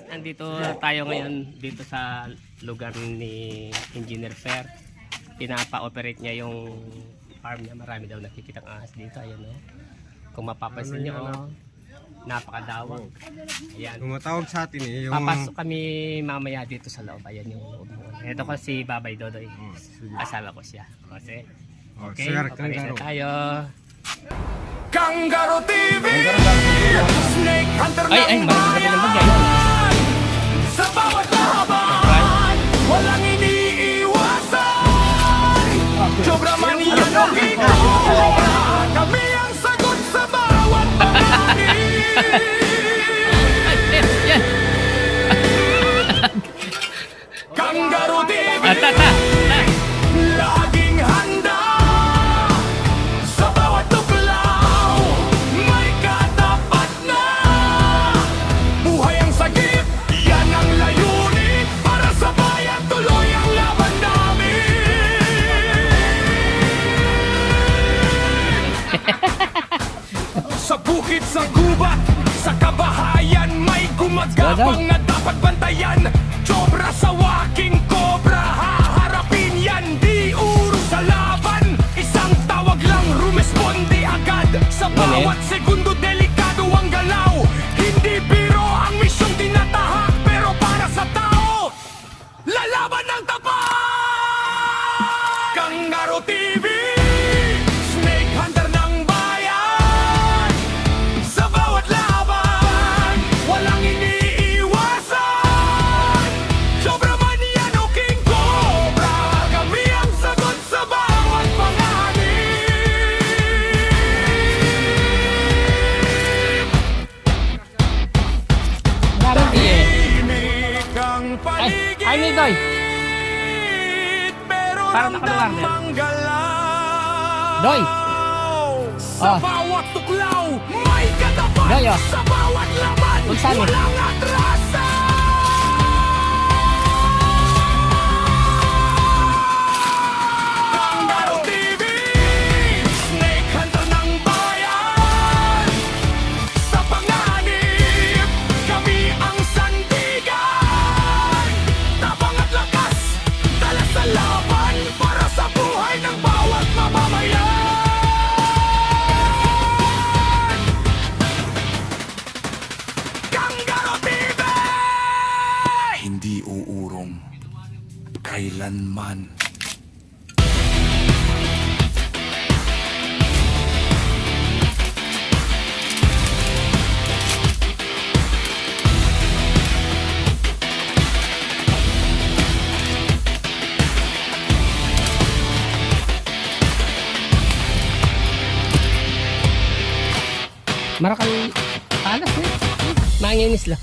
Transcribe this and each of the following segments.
Nandito tayo ngayon dito sa lugar ni Engineer Fer. Pinapa-operate niya yung farm niya. Marami daw nakikitang ahas dito. Ayan, no? Kung mapapansin niyo, napakadawag. Ayan. Tumatawag sa atin eh. Yung... Papasok kami mamaya dito sa loob. Ayan yung loob. Ito ko si Babay Dodoy. Asawa ko siya. Kasi, okay, sir, operate na tayo. Kangaroo TV, Snake Hunter Ay, ng marami ng bagay. Sa bawat laban, walang iniiwasan. Sobra man yan o kikura, kami ang sagot sa bawat panganin. Kangaroo TV, laging handa. Sa bawat tuklaw, may katapat na. Buhay ang sagip, yan ang layunin. Para sa bayan, tuloy ang laban namin. Sa bukid, sa gubat, sa kabahayan, may gumagapang na dapat bantayan. Sobra sa waking kobra, haharapin yan, di urong sa laban. Isang tawag lang, rumesponde agad. Sa bawat segundo, delikado ang galaw. Hindi biro ang misyong tinatahak, pero para sa tao, lalaban ng tapat. Kangaroo TV, Snake Hunter ng bayan. Sa bawat laban, walang iniiwasan. Sobra man yan o King Cobra, kami ang sagot sa bawat panganib. Tahimik ang paligid, Ay, Nidoy. pero Parang nakaluwag din. ramdam ang galaw. Doy. Sa bawat tuklaw, may katapat. Doy, oh. Sa bawat laban, Magsabi. walang atrasan. Kangaroo TV, Snake Hunter ng bayan. Sa panganib, kami ang sandigan. Tapang at lakas, dala sa laban. Para sa buhay ng bawat mamamayan. Kangaroo TV! Hindi uurong kailanman. Marakal alas eh. Manginis lang.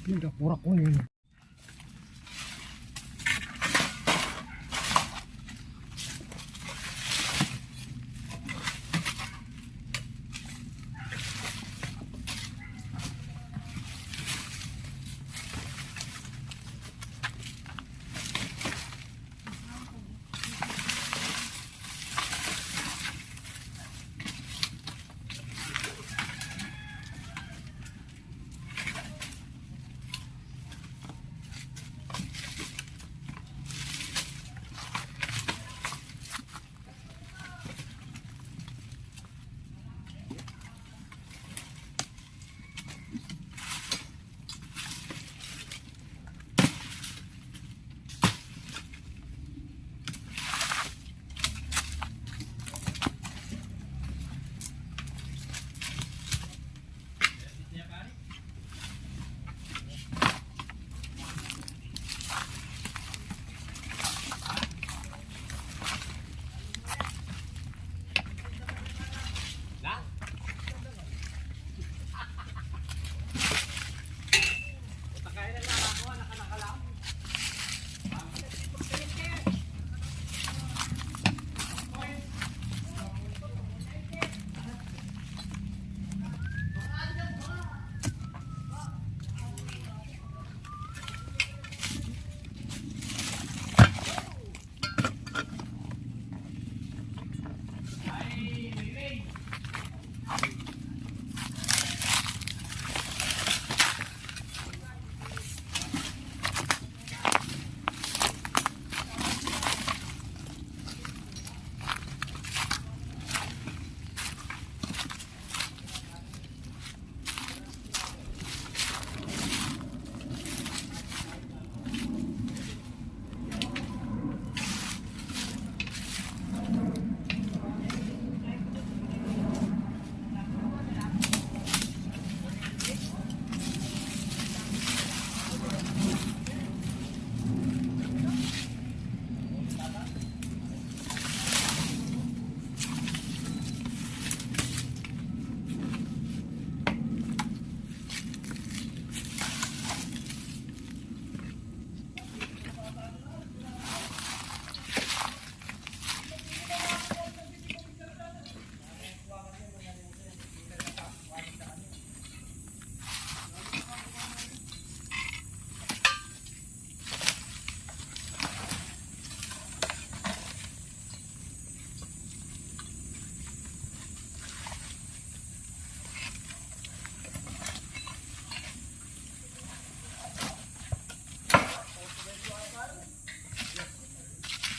Pindah pura kuning.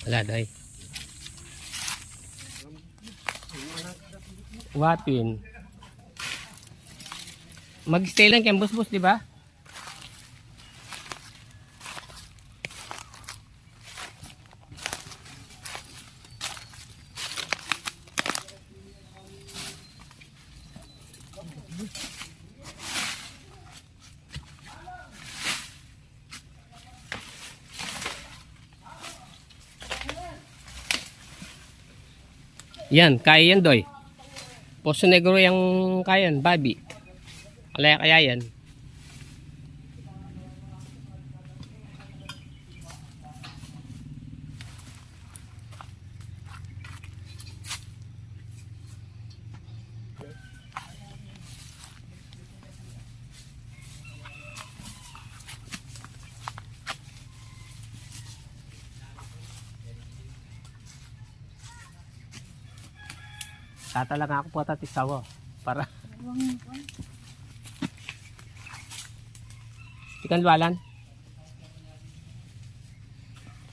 Wala doy. Wapin. Mag-stay lang kayong bus-bus, di ba? Yan, kaya yan doy. Poso Negro yung kaya yan, Bobby. Kaya yan. Tatalang ako po tatisawa para ikan lualan.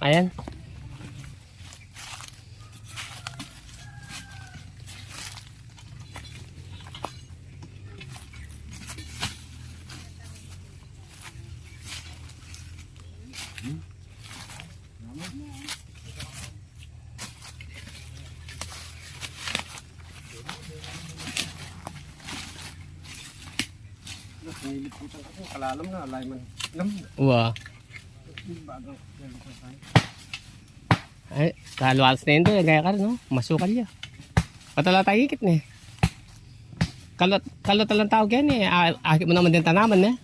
Ayan. Niliputan ako, kalalam na, layman. Alam mo, Wow. bagang niliputan tayo. Ay, kalualas na yun doy. Gaya ka rin, no? Masukal niya. Patala tayo higit na eh. Kalot lang tawag yan eh. Akit mo naman din tanaman eh.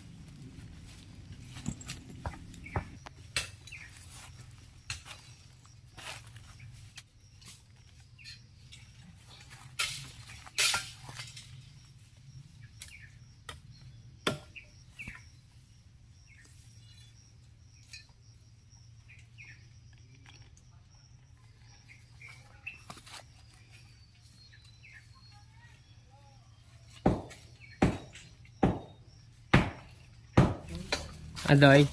Adoy.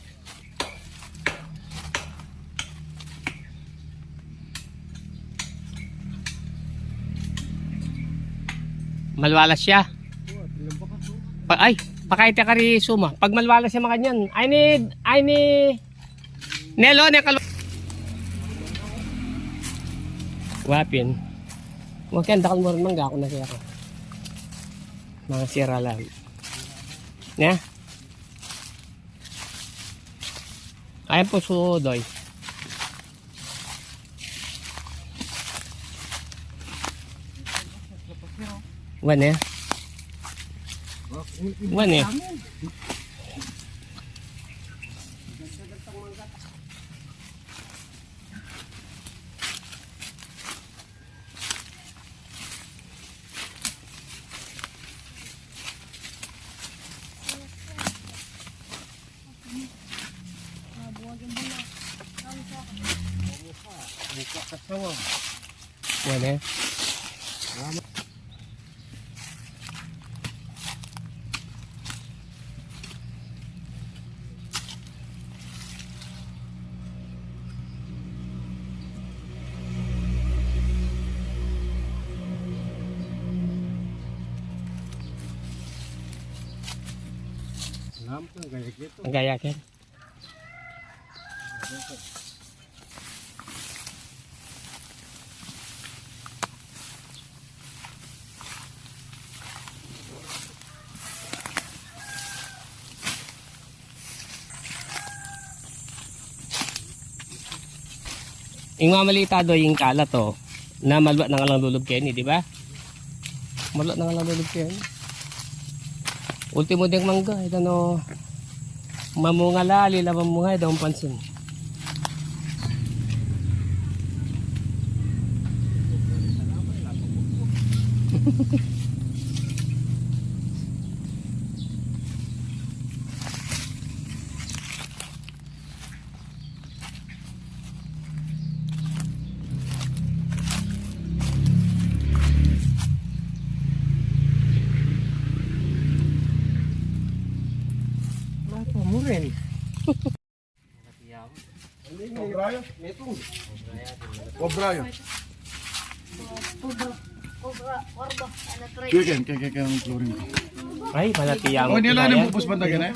Malwalas siya. Pakaita ka rin suma. Pag malwalas siya mga kanyan. I need Nelo, Wapin. Huwag kang dakal mo rin mangga ako na siya ako. Mga sira lang. Yeah? Ayan po sudoy. Wan eh. Wan eh. Wan eh. Lampang gaya gitu. Ang gaya kan. Yung mamalita do yung kalat to na malwa na nga lang lulog kayo ni, di ba? Malwa na nga lang lulog kayo. Ultimo ding mangga, ito no mamunga lali, labang munga, ito ang pansin. Apa mo rin? Cobrayo. Cobrayo. Chicken, kaya ang chlorine. Ay, malatiya mo. Oh, nila na bubos banda ganay.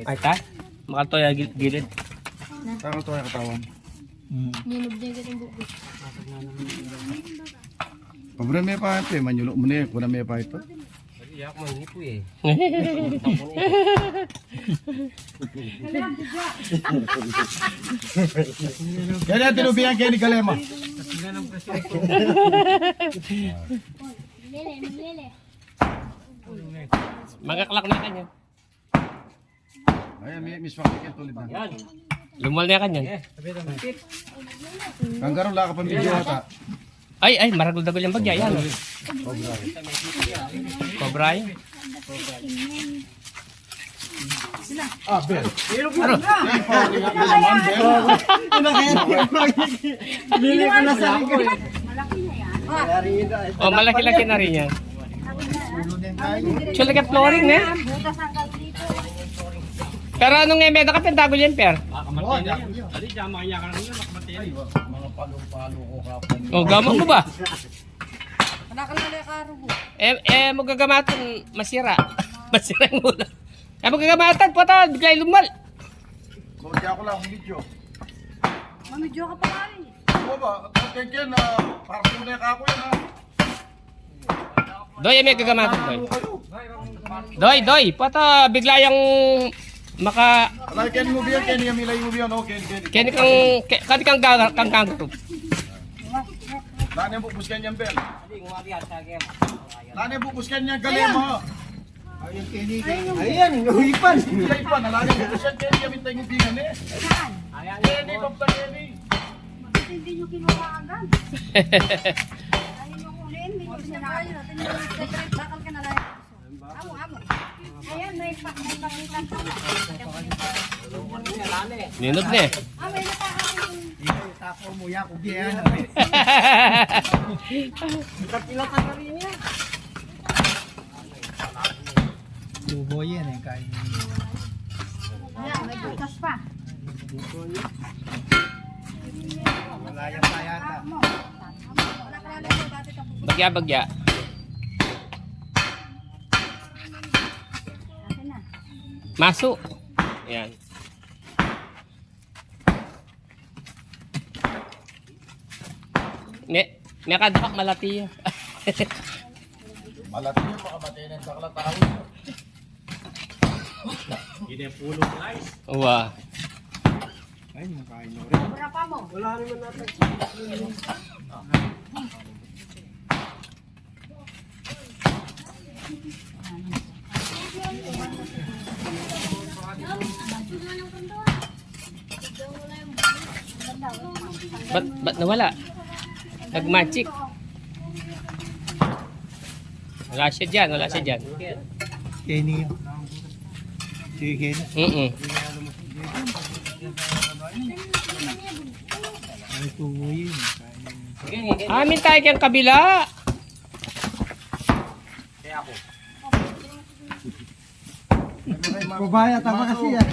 Ay, ta? Makaltoy gilid. Takal to ay katawan. Pabra may pa ito, manyulo mo na kuna may pa ito. Iyak mo ini po eh. Yan ang tinubihan kayo ni Galema. Magaklak na kanyan. Ayan, may miswakit tulid na. Lumal na kanyan. Kanggaron la ka pang video ata. Ay, maragol-dagol yung bagya. Yan. Cobra yun. Ah, Bel. Ano? Oh, malaki-laki na rin yan. Chula ka flooring na. Pero anong emeda ka pentagol yan, Per? Oh, gamot mo ba? Magagamatan masira. Masira yung ulo. Magagamatan po ito, bigla lumal. Kaya ko lang ang video. Mamidyo ka pa rin. Oo ba? Kaya na, parang tunay ka ako yan ha. Doy, may gagamatan, Doy. Doy, po ito, bigla yung maka... Alay, kaya mo biyan, kaya niya milay mo biyan, okay, Kani kang group. Lani ang bubuskan niyan, Bel. Lani ang bubuskan niyan, Galema. Ayan, huipan. Huipan, lani ang bubuskan kaya niya mintay ngubingan eh. Kaya ni, Pagpag Kenny. Bakit hindi nyo kinuha agad? Ano nyo ulin? Hindi nyo sinakayo natin. Bakal ka na lang. Amo. Ayan, may pakitan ka. Ninod na eh. May nakakasin. Ayan, may butas pa. Wala ka lalagay dati ka pupunta. Bagya. Akin na. Maso. Ayan. May kadapak malati. Malati niyo, pakabatinan sa kalatawin. Uwa. Sobra pa mo. Ba't nawala? Nag-magic. Wala siya dyan. Kenny yun. Chicken. Ay, tungo yun. Amin tayo kang kabila. Babaya, tama kasi yan.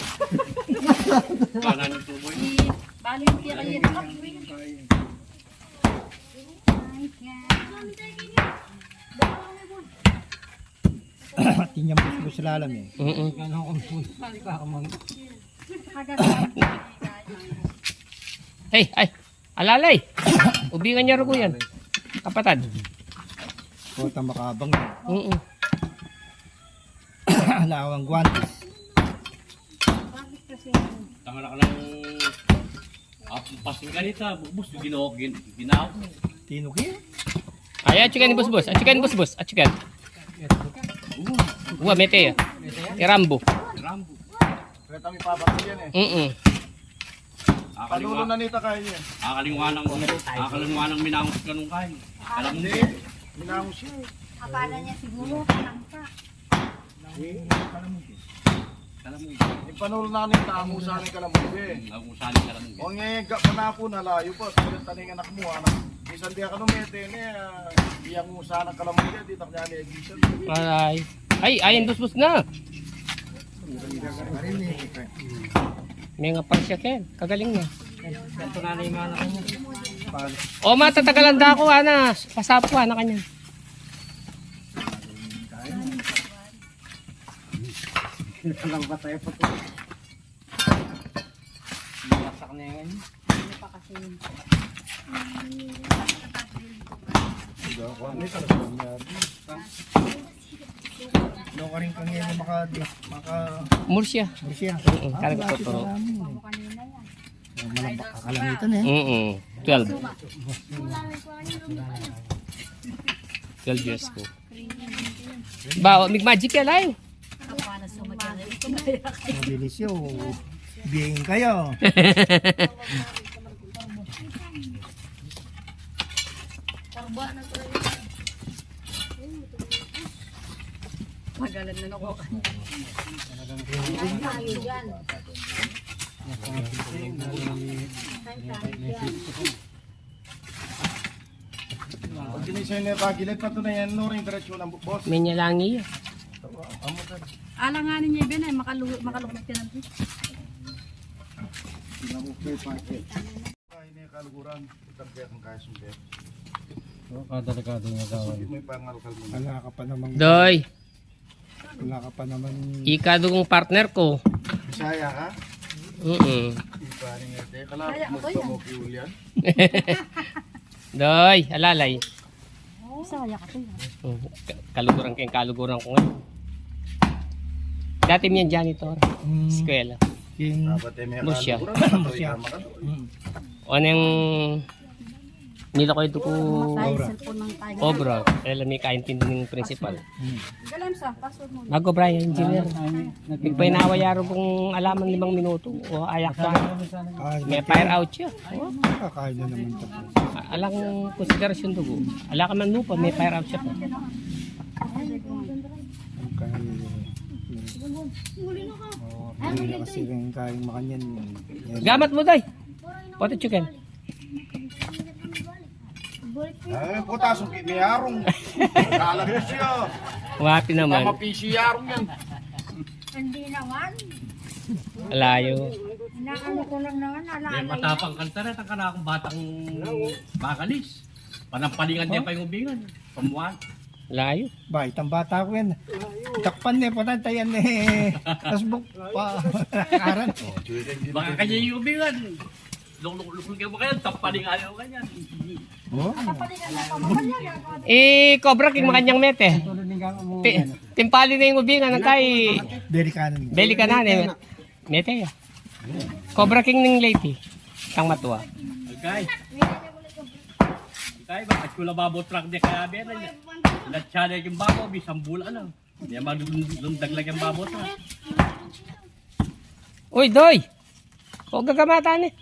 Bali yung tira yun. Tingnan mo sa lalam eh. Hey, alalay. Ubingan niya rin yan. Kapatad. Kota makabang yun. Lawang guantes. Tanga na ka lang pasing ganita, bubus, ginawag. Tinok yun. Ay, chicken ni busbus. Chicken. Uwa, mete. Irambo. Kaya kami pabati yan eh. Palulo na nita kayo yan. Akalinguan ng minangos ka nung kain. Alam mo Hindi, minahong siya eh. Akala niya siguro, kanangka. Yung panulo na nita, amusa ng kalamubi. Nagusali ka lang. O nga, panako na layo pa. Sabi ng taning anak mo, anak. Isan di ka numete niya. Iyang musa ng kalamubi, di tak niya ni-egisan. Ay, ayan busbus na. May nga parang siya, Ken. Kagaling na. O matatagalan da ako, ana. Pasapo, ana kanya. Ano ka rin kang ngayon maka Mursia. Mursia. Karang totoo. Malambak kakalamitan eh. 12. 12 years ko. Ba, mig magic ya lang. Mabilis yun. Biyahin kayo. Magalan na ako. Tayo dyan. Pag ginisay na pagilid pa ito na yan, no rin diretsyo ng boss. May nyalangi. Alanganin niya yun ay makalukot ka ng fish. Ay, na kaluguran. Itabdiyak ang kaya sumbet. Kada nga gawan. May pangalkal mo. Wala ka pa naman. Doy, Wala ka pa naman. ikado kong partner ko. Bisaya ha? Iba rin nga. Teka lang, magpamokul yan. Doy, alalay. Saya ka to yan. Kaluguran ko ngayon. Dati miyan janitor. Eskwela. Yung Dapat eh may Murcia. kaluguran. Murcia. O nang nila ko ito ko Tayo cellphone ng tayo. obra. Alam may kaintindi ng principal. Galam sa password mo. Mago Brian, engineer. Nagpainawayaro kong alaman 5 minuto. O ayak ka. May fire out siya. O, kakain na naman ito. alang konsiderasyon dugo. Ala ka man lupa, may fire out siya pa. Hindi na kasi rin kain makanyan. Gamat mo, day. Pote chicken. Ay, putasok may arong. Kalag siya. Wati naman. Mapisi arong yan. Hindi naman. Alayo. Inaano ko lang naman. May Alalay. matapang kanta rin, ang kanakong batang bakalis. Panampalingan niya pa yung ubingan. Pamuhan. Layo. Ba, itang bata ko yan. Takpan eh, patantayan eh. Tasbuk pa. Karan. Baka kanya yung ubingan. Lukul kayo mo kayo, tampalingan niyo kanya. Oh, Cobra king makanyang mete. Timpali na yung ubingan ng kay very kanan. beli ka na ne. Mete ya. Cobra king ng lady. Kang matuwa. Okay. Okay, bakit ko lababo truck niya kaya bera niya. Latsya yung babo, bisang bula na. Hindi magdundag lang yung babo truck. Uy, doy. O gagamatan eh.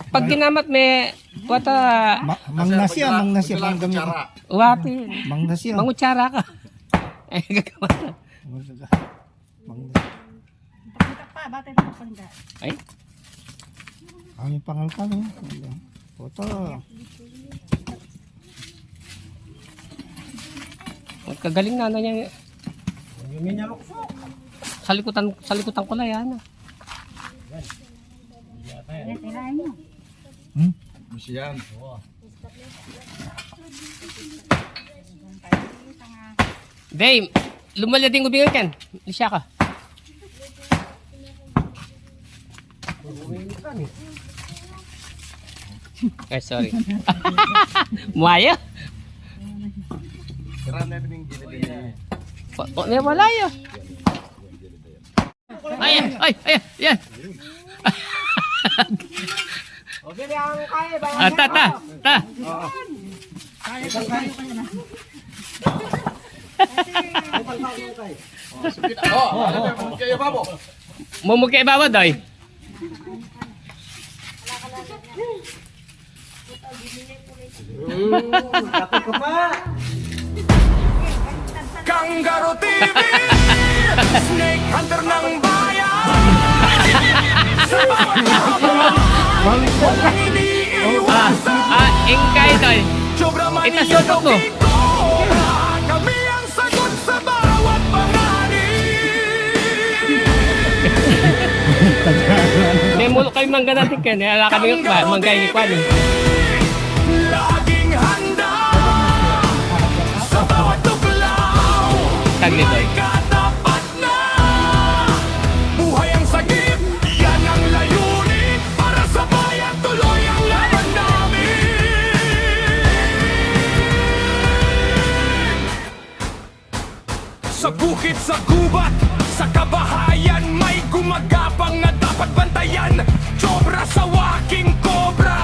Pag ginamat may wata Mangnasya, mangnasya pang gamit. wati. Mangnasya. Mangutsara ka. Eh gagamatan. Mangnasya. Pagkita pa, batay na pagkita. Ay, Ang pangal ka no. Foto. magkagaling na niya. Salikutan ko na yan. Tirahin mo. Musiyan. Dave, lumalya din ubingan kan. Lisya ka. Ay, sorry. Muaya? Karami na rin gilid. May wala yun. Ay, ay, ay, yan. Ta. Kayo ba mo? Mumukay bawad, doy. Kangaroo TV, Snake Hunter ng bayan. Sa bawat laban, walang iniiwasan. Ingkay, doy. Sobra man Ita, iyan sutok mo. o ito, kami ang sagot sa bawat panganin. May Mulo kayo mangga natin ka. Nala kami mangga yung kwan. Laging handa sa bawat tuklaw. Taglit May katapat na buhay ang sagip. Yan ang layunin para sa bayan. Tuloy ang laban namin. Sa bukid, sa gubat, sa kabahayan, may gumagapang na dapat bantayan. Sobra sa waking kobra.